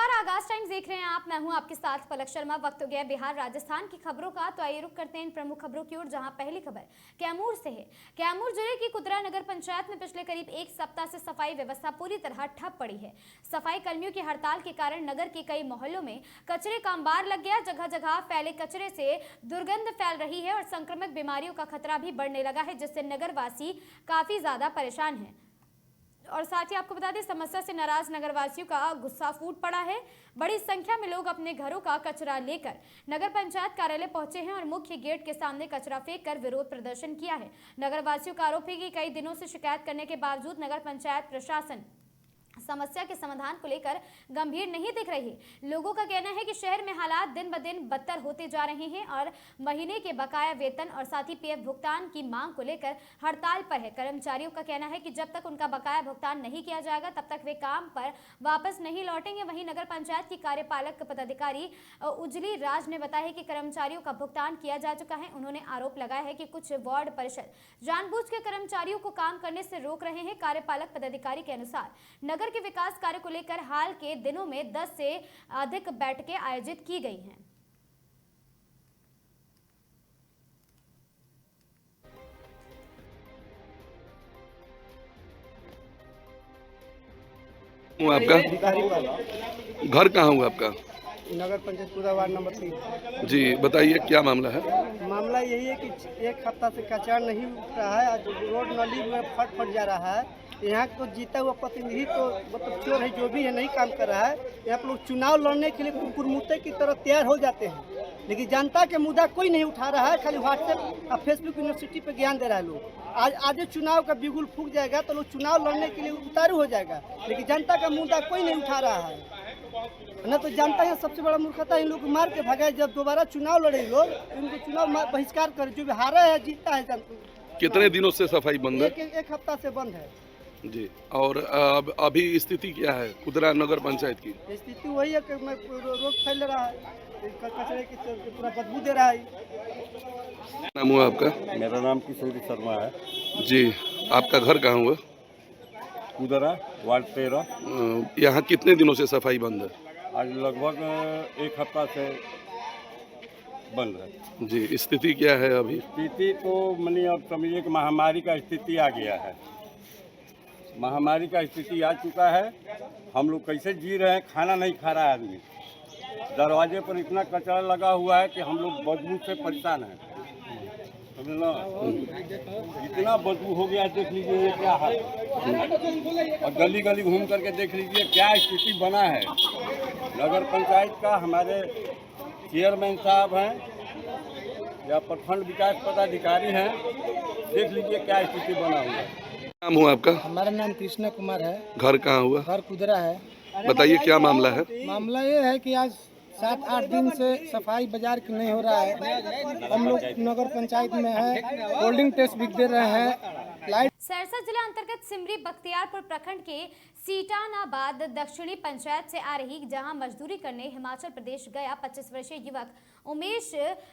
नमस्कार, आगाज टाइम्स देख रहे हैं आप। मैं हूं आपके साथ पलक शर्मा। वक्त हो गया बिहार राजस्थान की खबरों का, तो आइए रुक करते हैं इन प्रमुख खबरों की ओर, जहां पहली खबर कैमूर से है। कैमूर जिले की कुदरा नगर पंचायत में पिछले करीब एक सप्ताह से सफाई व्यवस्था पूरी तरह ठप पड़ी है। सफाई कर्मियों की हड़ताल के कारण नगर के कई मोहल्लों में कचरे का अंबार लग गया। जगह जगह फैले कचरे से दुर्गंध फैल रही है और संक्रामक बीमारियों का खतरा भी बढ़ने लगा है, जिससे नगरवासी काफी ज्यादा परेशान हैं। और साथ ही आपको बता दें, समस्या से नाराज नगरवासियों का गुस्सा फूट पड़ा है। बड़ी संख्या में लोग अपने घरों का कचरा लेकर नगर पंचायत कार्यालय पहुंचे हैं और मुख्य गेट के सामने कचरा फेंक कर विरोध प्रदर्शन किया है। नगरवासियों का आरोप है कि कई दिनों से शिकायत करने के बावजूद नगर पंचायत प्रशासन समस्या के समाधान को लेकर गंभीर नहीं दिख रही। लोगों का कहना है कि शहर में हालात दिन ब दिन बदतर होते जा रहे हैं और महीने के बकाया वेतन और साथ ही पीएफ भुगतान की मांग को लेकर हड़ताल पर है। कर्मचारियों का कहना है कि जब तक उनका बकाया भुगतान नहीं किया जाएगा तब तक वे काम पर वापस नहीं लौटेंगे। वहीं नगर पंचायत की कार्यपालक पदाधिकारी उजली राज ने बताया है कि कर्मचारियों का भुगतान किया जा चुका है। उन्होंने आरोप लगाया है कि कुछ वार्ड परिषद जानबूझ के कर्मचारियों को काम करने से रोक रहे हैं। कार्यपालक पदाधिकारी के अनुसार नगर के विकास कार्य को लेकर हाल के दिनों में 10 से अधिक बैठकें आयोजित की गई हैं। आपका घर कहाँ हुआ आपका? नगर पंचायत पूरा वार्ड नंबर 3। जी बताइए, क्या मामला है? मामला यही है कि एक हफ्ता से कचरा नहीं उठ रहा है। आज रोड नाली में फट जा रहा है। यहाँ को जीता हुआ प्रतिनिधि तो मतलब चोर है, जो भी है नहीं काम कर रहा है। यहाँ पर लोग चुनाव लड़ने के लिए कुकुरमुत्ते की तरह तैयार हो जाते हैं, लेकिन जनता के मुद्दा कोई नहीं उठा रहा है। खाली व्हाट्सएप और फेसबुक यूनिवर्सिटी पे ज्ञान दे रहा है लोग। आज चुनाव का बिगुल फूक जाएगा तो लोग चुनाव लड़ने के लिए उतारू हो जाएगा, लेकिन जनता का मुद्दा कोई नहीं उठा रहा है। न तो जनता है सबसे बड़ा मूर्खता, इन लोग को मार के भगाए। जब दोबारा चुनाव लड़े लोग, इनको चुनाव बहिष्कार करे। जो भी हारा है जीता है जनता। कितने दिनों से सफाई बंद है? एक हफ्ता से बंद है जी। और अभी स्थिति क्या है कुदरा नगर पंचायत की? स्थिति वही है कि रोग फैल रहा है, कचरे की पूरा बदबू दे रहा है। नाम हुआ आपका? मेरा नाम किशोरी शर्मा है। जी, आपका घर कहाँ हुआ? कुदरा वार्ड 13। यहाँ कितने दिनों से सफाई बंद है? आज लगभग एक हफ्ता से बंद है। जी, स्थिति क्या है अभी? स्थिति तो मानिए अब समझिए कि महामारी का स्थिति आ गया है। महामारी का स्थिति आ चुका है। हम लोग कैसे जी रहे हैं, खाना नहीं खा रहा है आदमी। दरवाजे पर इतना कचरा लगा हुआ है कि हम लोग बदबू से परेशान हैं। समझ लो, इतना बदबू हो गया, देख लीजिए ये क्या हाल। और गली गली घूम करके देख लीजिए क्या स्थिति बना है। नगर पंचायत का हमारे चेयरमैन साहब हैं या प्रखंड विकास पदाधिकारी हैं, देख लीजिए क्या स्थिति बना हुआ है। नाम हुआ आपका? हमारा नाम कृष्णा कुमार है। घर कहाँ हुआ? घर कुदरा है। बताइए क्या मामला है? मामला ये है कि आज 7-8 दिन से सफाई बाजार की नहीं हो रहा है। हम लोग नगर पंचायत में है, होल्डिंग टेस्ट भी दे रहे हैं। लाइट सहरसा जिला अंतर्गत सिमरी बख्तियारपुर प्रखंड के सीटानाबाद दक्षिणी पंचायत से आ रही, जहां मजदूरी करने हिमाचल प्रदेश गया 25 वर्षीय युवक उमेश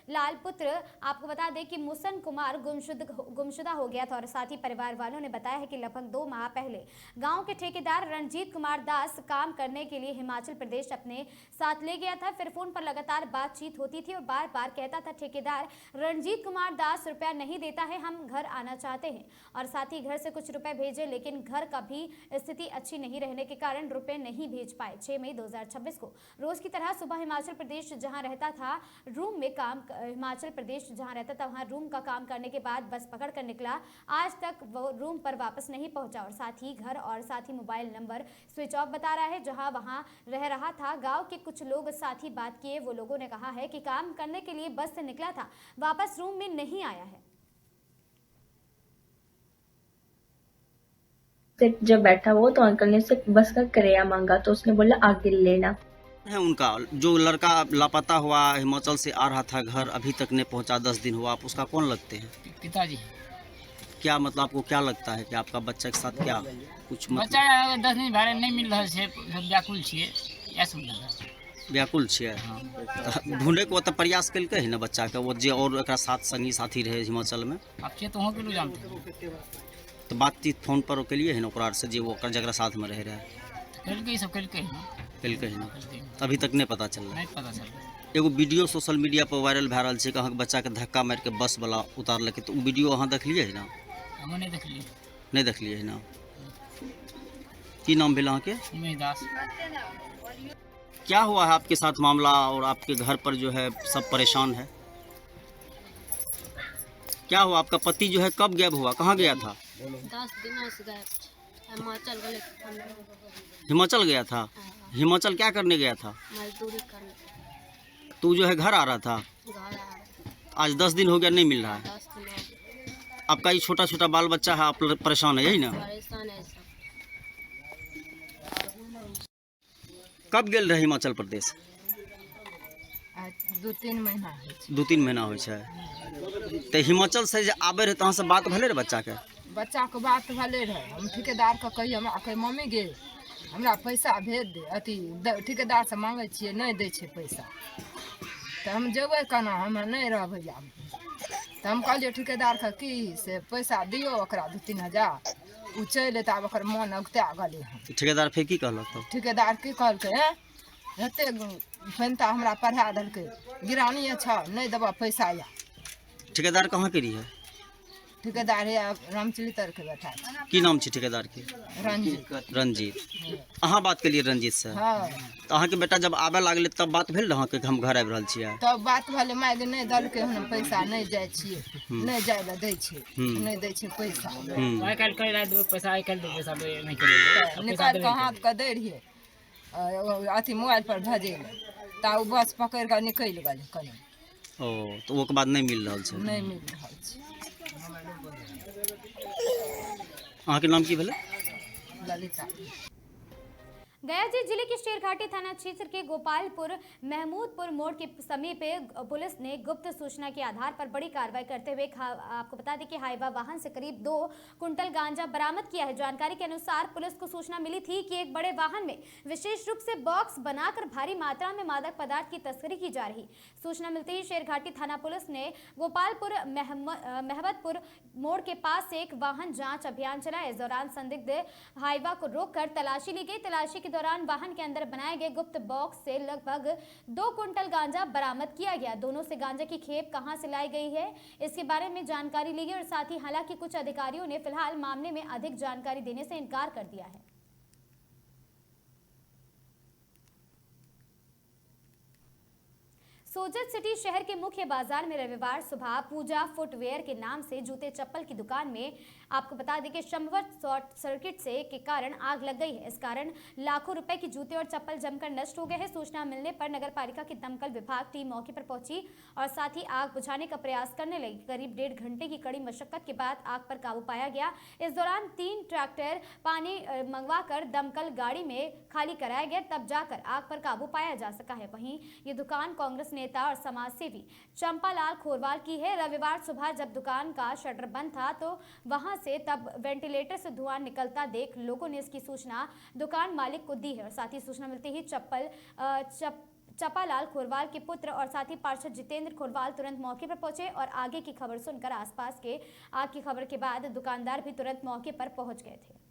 लाल पुत्र, आपको बता दें कि मुसन कुमार गुमशुदा हो गया था। और साथ ही परिवार वालों ने बताया है कि लगभग 2 माह पहले गांव के ठेकेदार रणजीत कुमार दास काम करने के लिए हिमाचल प्रदेश अपने साथ ले गया था। फिर फोन पर लगातार बातचीत होती थी और बार बार कहता था ठेकेदार रणजीत कुमार दास रुपया नहीं देता है, हम घर आना चाहते हैं। और साथ ही घर से कुछ रुपए भेजे, लेकिन घर का भी स्थिति अच्छी नहीं रहने के कारण रुपए नहीं भेज पाए। 6 मई 2026 को रोज की तरह सुबह हिमाचल प्रदेश जहां रहता था वहां रूम का काम करने के बाद बस पकड़ कर निकला। आज तक वो रूम पर वापस नहीं पहुंचा और साथ ही घर और साथ ही मोबाइल नंबर स्विच ऑफ बता रहा है जहां वहां रह रहा था। गांव के कुछ लोग साथ ही बात किए। वो लोगों ने कहा है कि काम करने के लिए बस से निकला था, वापस रूम में नहीं आया है। जब बैठा वो तो अंकल ने सिर्फ बस का किराया मांगा तो उसने बोला आगे लेना है। उनका जो लड़का लापता हुआ हिमाचल से आ रहा था घर, अभी तक नहीं पहुंचा, 10 दिन हुआ। आप उसका कौन लगते हैं? पिताजी। क्या मतलब आपको क्या लगता है कि आपका बच्चा के साथ क्या कुछ बच्चा 10 दिन भाड़े नहीं मिल रहा है, व्याकुल छिए, व्याकुल छिए। ढूंढे को तो प्रयास कल है ना बच्चा के, वो जे और एक साथ संगी साथी रहे हिमाचल में। आप तो हो के लोग जानते हैं, तो बातचीत फोन पर के लिए है ना ओकरा से जे वो जगह साथ में रह रहे कल के सब कल के कल कहीं ना कल के अभी तक नहीं पता चल रहा। नहीं पता चल रहा। एगो वीडियो सोशल मीडिया पर वायरल भए रहल छै कि अहाँके बच्चा के धक्का मारि के बस वाला उतारलकै, तो उ वीडियो अहाँ देखलिए है ना? हम नहीं देखलिए। नहीं देखलिए है ना? की नाम भेल अहाँके? उमेश दास। क्या हुआ है आपके साथ मामला, और आपके घर पर जो है सब परेशान है? क्या हुआ? आपका पति जो है कब गायब हुआ, कहाँ गया था? 10 दिनों से गायब छै। हिमाचल गए हिमाचल गया था। हिमाचल क्या करने गया था? मजदूरी करने तू जो है घर आ रहा था, घर आ रहे। आज 10 दिन हो गया नहीं मिल रहा है। 10 दिन हो गए। आपका ये छोटा छोटा बाल बच्चा है, आप परेशान है, यही ना? परेशान है सब। कब गेल रहे हिमाचल प्रदेश? 2-3 महीना होइ छै। 2-3 महीना होइ छै। तो हिमाचल से जे आबे रहे तहाँ से बात भेले रहे बच्चा के? बच्चा के बात भले रहे। हम ठेकेदार के कही हमरा कही मम्मी गे हमरा पैसा भेज दे, अथी ठेकेदार से मांगे छियै नहीं दै छै पैसा, तो हम जेबै केना, हम नहीं रहबै आब। तो हम कहलिए ठेकेदार के की से पैसा दियो ओकरा 2-3 हजार, उ चलि अयतै। आब ओकर मन अगता गेलै हन। ठेकेदार फिर की कहलक? तो ठेकेदार की कहलकै हेते फैनता हमरा पढ़ा देलकै, गिरानी छ नहीं देबऽ पैसा या। ठेकेदार कहाँ के रही है? ठेकेदार है रामचरितर के बेटा छै। की नाम छै ठेकेदार के? रंजीत। रंजीत। अहाँ बात के लिए रंजीत से? हाँ। तो अहाँ के बेटा जब आबे लागले तब बात भेल रहा कि हम घर आबि रहल छियै? तब बात भेलै, माय गे नहीं देलकै हन पैसा, नहीं जाइ छियै, नहीं जाय लए दै छै, नहीं दै छै पैसा। आइ काल्हि कहि रहा है पैसा, आइ काल्हि पैसा नहीं करेंगे। निकाल के हाथ के दै रहियै अथी मोबाइल पर भेजे ले, ता उ बस पकड़ के निकलि गेलै कनी। ओ तो ओके बाद नहीं मिल रहल छै? नहीं मिल रहल छै। अहाँ के नाम की भेलै? ललिता। गया जिले के शेरघाटी थाना क्षेत्र के गोपालपुर महमूदपुर मोड़ के समीप पुलिस ने गुप्त सूचना के आधार पर बड़ी कार्रवाई करते हुए आपको बता दें कि हाईवा वाहन से करीब 2 कुंटल गांजा बरामद किया है। जानकारी के अनुसार पुलिस को सूचना मिली थी कि एक बड़े वाहन में विशेष रूप से बॉक्स बनाकर भारी मात्रा में मादक पदार्थ की तस्करी की जा रही। सूचना मिलते ही शेरघाटी थाना पुलिस ने गोपालपुर महमदपुर मोड़ के पास से एक वाहन जांच अभियान चलाया। इस दौरान संदिग्ध हाईवा को रोककर तलाशी ली गई। तलाशी दौरान वाहन के अंदर बनाए गए गुप्त बॉक्स से लगभग 2 कुंटल गांजा बरामद किया गया। दोनों से गांजा की खेप कहां से लाई गई है इसके बारे में जानकारी ली गई और साथ ही हालांकि कुछ अधिकारियों ने फिलहाल मामले में अधिक जानकारी देने से इनकार कर दिया है। सोजत सिटी शहर के मुख्य बाजार में रविवार सुबह पूजा फुटवेयर के नाम से जूते चप्पल की दुकान में आपको बता दें कि संभवतः शॉर्ट सर्किट से के कारण आग लग गई है। इस कारण लाखों रुपए की जूते और चप्पल जमकर नष्ट हो गए हैं। सूचना मिलने पर नगर पालिका की दमकल विभाग टीम मौके पर पहुंची और साथ ही आग बुझाने का प्रयास करने लगी। करीब 1.5 घंटे की कड़ी मशक्कत के बाद आग पर काबू पाया गया। इस दौरान 3 ट्रैक्टर पानी मंगवाकर दमकल गाड़ी में खाली कराया गया, तब जाकर आग पर काबू पाया जा सका है। वहीं ये दुकान कांग्रेस नेता और समाज सेवी चंपालाल खोरवाल की है। रविवार सुबह जब दुकान का शटर बंद था तो वहां से तब वेंटिलेटर से धुआं निकलता देख लोगों ने इसकी सूचना दुकान मालिक को दी है और साथ ही सूचना मिलते ही चपालाल खोरवाल के पुत्र और साथ ही पार्षद जितेंद्र खोरवाल तुरंत मौके पर पहुंचे और आगे की खबर सुनकर आसपास के आग की खबर के बाद दुकानदार भी तुरंत मौके पर पहुंच गए थे।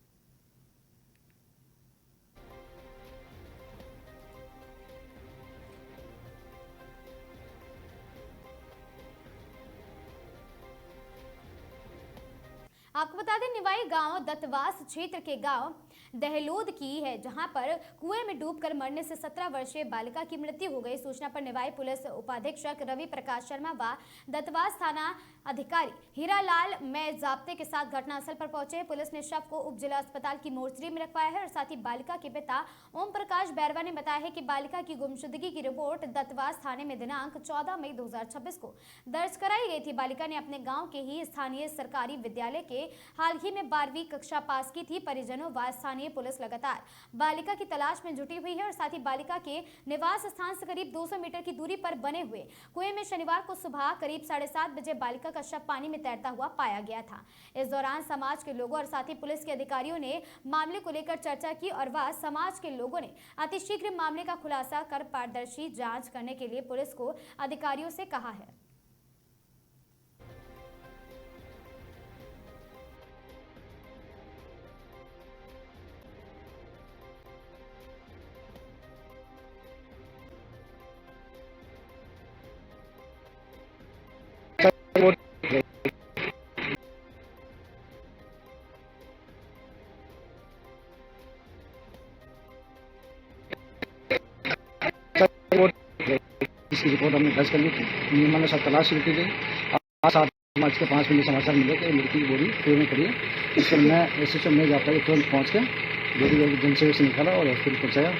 आपको बता दें निवाई गांव दत्तवास क्षेत्र के गांव दहलोद की है, जहां पर कुएं में डूबकर मरने से 17 वर्षीय बालिका की मृत्यु हो गई। सूचना पर निवाई पुलिस उपाधीक्षक रवि प्रकाश शर्मा व दत्तवास थाना अधिकारी हीरालाल में जाब्ते के साथ घटनास्थल पर पहुंचे। पुलिस ने शव को उप जिला अस्पताल की मोर्चरी में रखवाया है और साथ ही बालिका के पिता ओम प्रकाश बैरवा ने बताया है कि बालिका की गुमशुदगी की रिपोर्ट दत्तवास थाने में दिनांक 14 मई 2026 को दर्ज कराई गई थी। बालिका ने अपने गाँव के ही स्थानीय सरकारी विद्यालय के हाल ही में 12वीं कक्षा पास की थी। परिजनों व स्थानीय पुलिस लगातार बालिका की तलाश में जुटी हुई है और साथ ही बालिका के निवास स्थान से करीब 200 मीटर की दूरी पर बने हुए कुएं में शनिवार को सुबह करीब 7:30 बजे बालिका का शव पानी में तैरता हुआ पाया गया था। इस दौरान समाज के लोगों और साथ ही पुलिस के अधिकारियों ने मामले को लेकर चर्चा की और वह समाज के लोगों ने अतिशीघ्र मामले का खुलासा कर पारदर्शी जांच करने के लिए पुलिस को अधिकारियों से कहा है। इसकी रिपोर्ट हमने दर्ज कर ली थी। नियमानुसार सब तलाश शुरू की गई। आज 7 मार्च के 5 मिनट समाचार मिले कि लड़की की बॉडी पेड़ में पड़ी है। इस पर मैं SHO में जाकर तुरंत पहुँच कर बॉडी जनसेवा से निकाला और हॉस्पिटल पहुँचाया।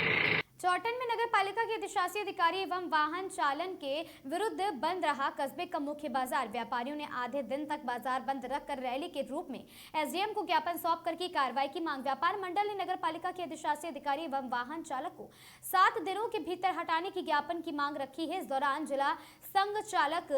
चौटन में नगर पालिका के अधिशासी अधिकारी एवं वाहन चालन के विरुद्ध बंद रहा कस्बे का मुख्य बाजार। व्यापारियों ने आधे दिन तक बाजार बंद रखकर रैली के रूप में SDM को ज्ञापन सौंप कर की कार्रवाई की मांग। व्यापार मंडल ने नगर पालिका के अधिशासी अधिकारी एवं वाहन चालक को 7 दिनों के भीतर हटाने की ज्ञापन की मांग रखी है। इस दौरान जिला संघ चालक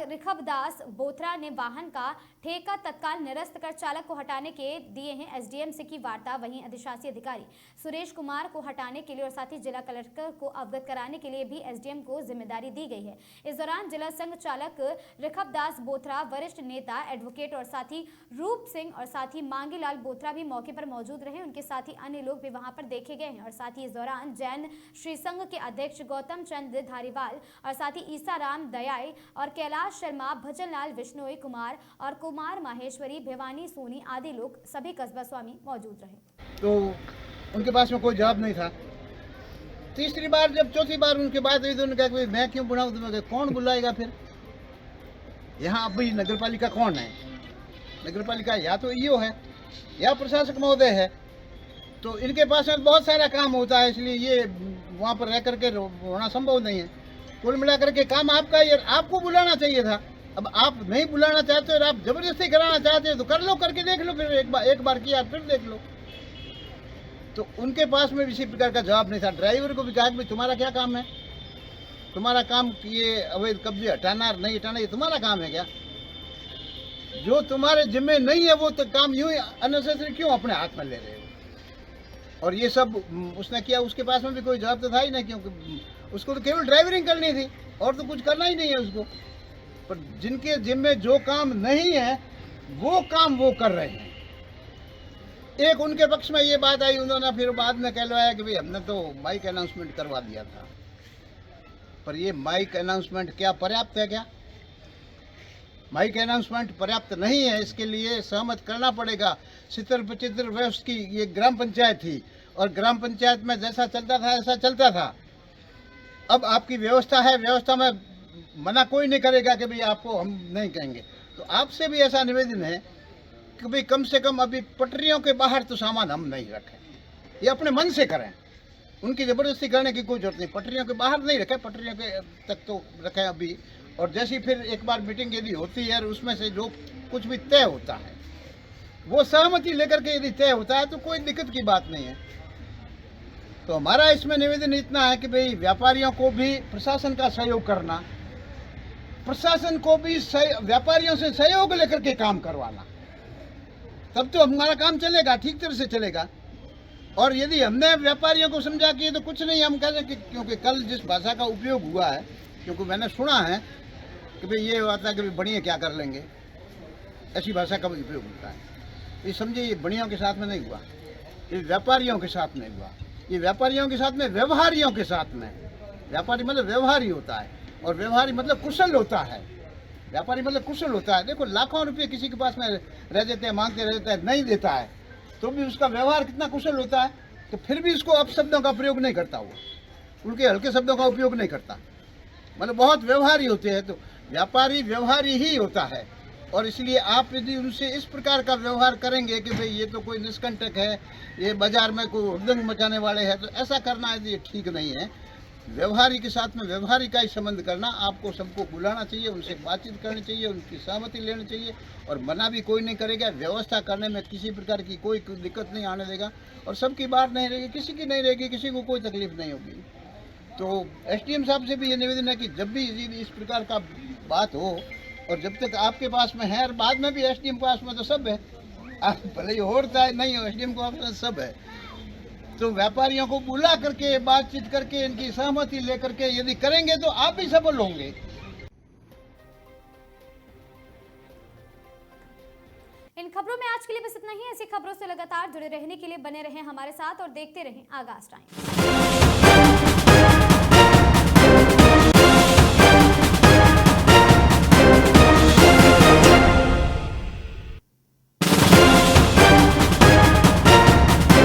रिखबदास बोथरा ने वाहन का ठेका तत्काल निरस्त कर चालक को हटाने के दिए हैं SDM से की वार्ता। वहीं अधिशासी अधिकारी सुरेश कुमार को हटाने के लिए और साथ ही जिला कलेक्टर को अवगत कराने के लिए भी SDM को जिम्मेदारी दी गई है। इस दौरान जिला संघ चालक रिखबदास बोथरा, वरिष्ठ नेता एडवोकेट और साथी रूप सिंह और साथी मांगीलाल बोथरा भी मौके पर मौजूद रहे। उनके साथ ही अन्य लोग भी वहां पर देखे गए हैं। और साथ ही इस दौरान जैन श्री संघ के अध्यक्ष गौतम चंद धारीवाल और साथ ही ईसाराम दयाई और कैलाश शर्मा, भजनलाल विश्नोई कुमार और कुमार माहेश्वरी, भिवानी सोनी आदि लोग सभी कस्बा स्वामी मौजूद रहे। तो उनके पास में कोई जवाब नहीं था। तीसरी बार जब चौथी बार उनके बाद हुई तो उन्होंने कहा कि मैं क्यों बुलाऊं तुम्हें, कौन बुलाएगा फिर। यहाँ अब भाई नगर पालिका कौन है? नगर पालिका या तो ईओ है या प्रशासक महोदय है। तो इनके पास में बहुत सारा काम होता है, इसलिए ये वहाँ पर रह करके होना संभव नहीं है। कुल मिलाकर के काम आपका ही, आपको बुलाना चाहिए था। अब आप नहीं बुलाना चाहते और आप जबरदस्ती कराना चाहते हो तो कर लो, करके देख लो, फिर एक बार किया फिर देख लो। तो उनके पास में इसी प्रकार का जवाब नहीं था। ड्राइवर को भी कहा कि भाई तुम्हारा क्या काम है, तुम्हारा काम ये अवैध कब्जे हटाना नहीं हटाना ये तुम्हारा काम है क्या? जो तुम्हारे जिम्मे नहीं है वो तो काम यूं ही अननेसेसरी क्यों अपने हाथ में ले रहे हो? और ये सब उसने किया, उसके पास में भी कोई जवाब तो था ही नहीं, क्योंकि उसको तो केवल ड्राइवरिंग करनी थी और तो कुछ करना ही नहीं है उसको। पर जिनके जिम्मे जो काम नहीं है वो काम वो कर रहे हैं। एक उनके पक्ष में ये बात आई, उन्होंने फिर बाद में कहलवाया कि भाई हमने तो माइक अनाउंसमेंट करवा दिया था। पर ये माइक अनाउंसमेंट क्या पर्याप्त है? क्या माइक अनाउंसमेंट पर्याप्त नहीं है? इसके लिए सहमत करना पड़ेगा। 70-75 वर्ष की ये ग्राम पंचायत थी और ग्राम पंचायत में जैसा चलता था ऐसा चलता था। अब आपकी व्यवस्था है, व्यवस्था में मना कोई नहीं करेगा कि भाई आपको हम नहीं कहेंगे। तो आपसे भी ऐसा निवेदन है कि भाई कम से कम अभी पटरियों के बाहर तो सामान हम नहीं रखें, ये अपने मन से करें। उनकी ज़बरदस्ती करने की कोई जरूरत नहीं। पटरियों के बाहर नहीं रखें, पटरियों के तक तो रखें अभी। और जैसी फिर एक बार मीटिंग यदि होती है और उसमें से जो कुछ भी तय होता है वो सहमति लेकर के यदि तय होता है तो कोई दिक्कत की बात नहीं है। तो हमारा इसमें निवेदन इतना है कि भाई व्यापारियों को भी प्रशासन का सहयोग करना, प्रशासन को भी व्यापारियों से सहयोग लेकर के काम करवाना, तब तो हमारा काम चलेगा, ठीक तरह से चलेगा। और यदि हमने व्यापारियों को समझा कि ये तो कुछ नहीं, हम कह रहे कि क्योंकि कल जिस भाषा का उपयोग हुआ है, क्योंकि मैंने सुना है कि भाई ये बात है कि बढ़िया क्या कर लेंगे, ऐसी भाषा का उपयोग होता है। ये समझिए ये बढ़ियों के साथ में नहीं हुआ, ये व्यापारियों के साथ में हुआ। ये व्यापारियों के साथ में, व्यवहारियों के साथ में। व्यापारी मतलब व्यवहारी होता है और व्यवहारी मतलब कुशल होता है। व्यापारी मतलब कुशल होता है। देखो लाखों रुपए किसी के पास में रह जाते हैं, मांगते रह जाता है, नहीं देता है, तो भी उसका व्यवहार कितना कुशल होता है। तो फिर भी उसको अपशब्दों का प्रयोग नहीं करता, वो उनके हल्के शब्दों का उपयोग नहीं करता, मतलब बहुत व्यवहारी होते हैं। तो व्यापारी व्यवहारी ही होता है। और इसलिए आप यदि उनसे इस प्रकार का व्यवहार करेंगे कि भाई ये तो कोई निष्कंटक है, ये बाजार में कोई हुड़दंग मचाने वाले हैं, तो ऐसा करना यदि ठीक नहीं है। व्यवहारी के साथ में व्यवहारी का ही संबंध करना, आपको सबको बुलाना चाहिए, उनसे बातचीत करनी चाहिए, उनकी सहमति लेनी चाहिए। और मना भी कोई नहीं करेगा, व्यवस्था करने में किसी प्रकार की कोई दिक्कत नहीं आने देगा और सबकी बात नहीं रहेगी, किसी की नहीं रहेगी, किसी को कोई तकलीफ नहीं होगी। तो SDM साहब से भी ये निवेदन है कि जब भी इस प्रकार का बात हो, और जब तक आपके पास में है और बाद में भी SDM के पास में तो सब है, आप भले ही होता है नहीं हो, SDM के पास में सब है। तो व्यापारियों को बुला करके बातचीत करके इनकी सहमति लेकर के यदि करेंगे तो आप भी सफल होंगे। इन खबरों में आज के लिए बस इतना ही। ऐसी खबरों से लगातार जुड़े रहने के लिए बने रहें हमारे साथ और देखते रहें आगाज टाइम्स।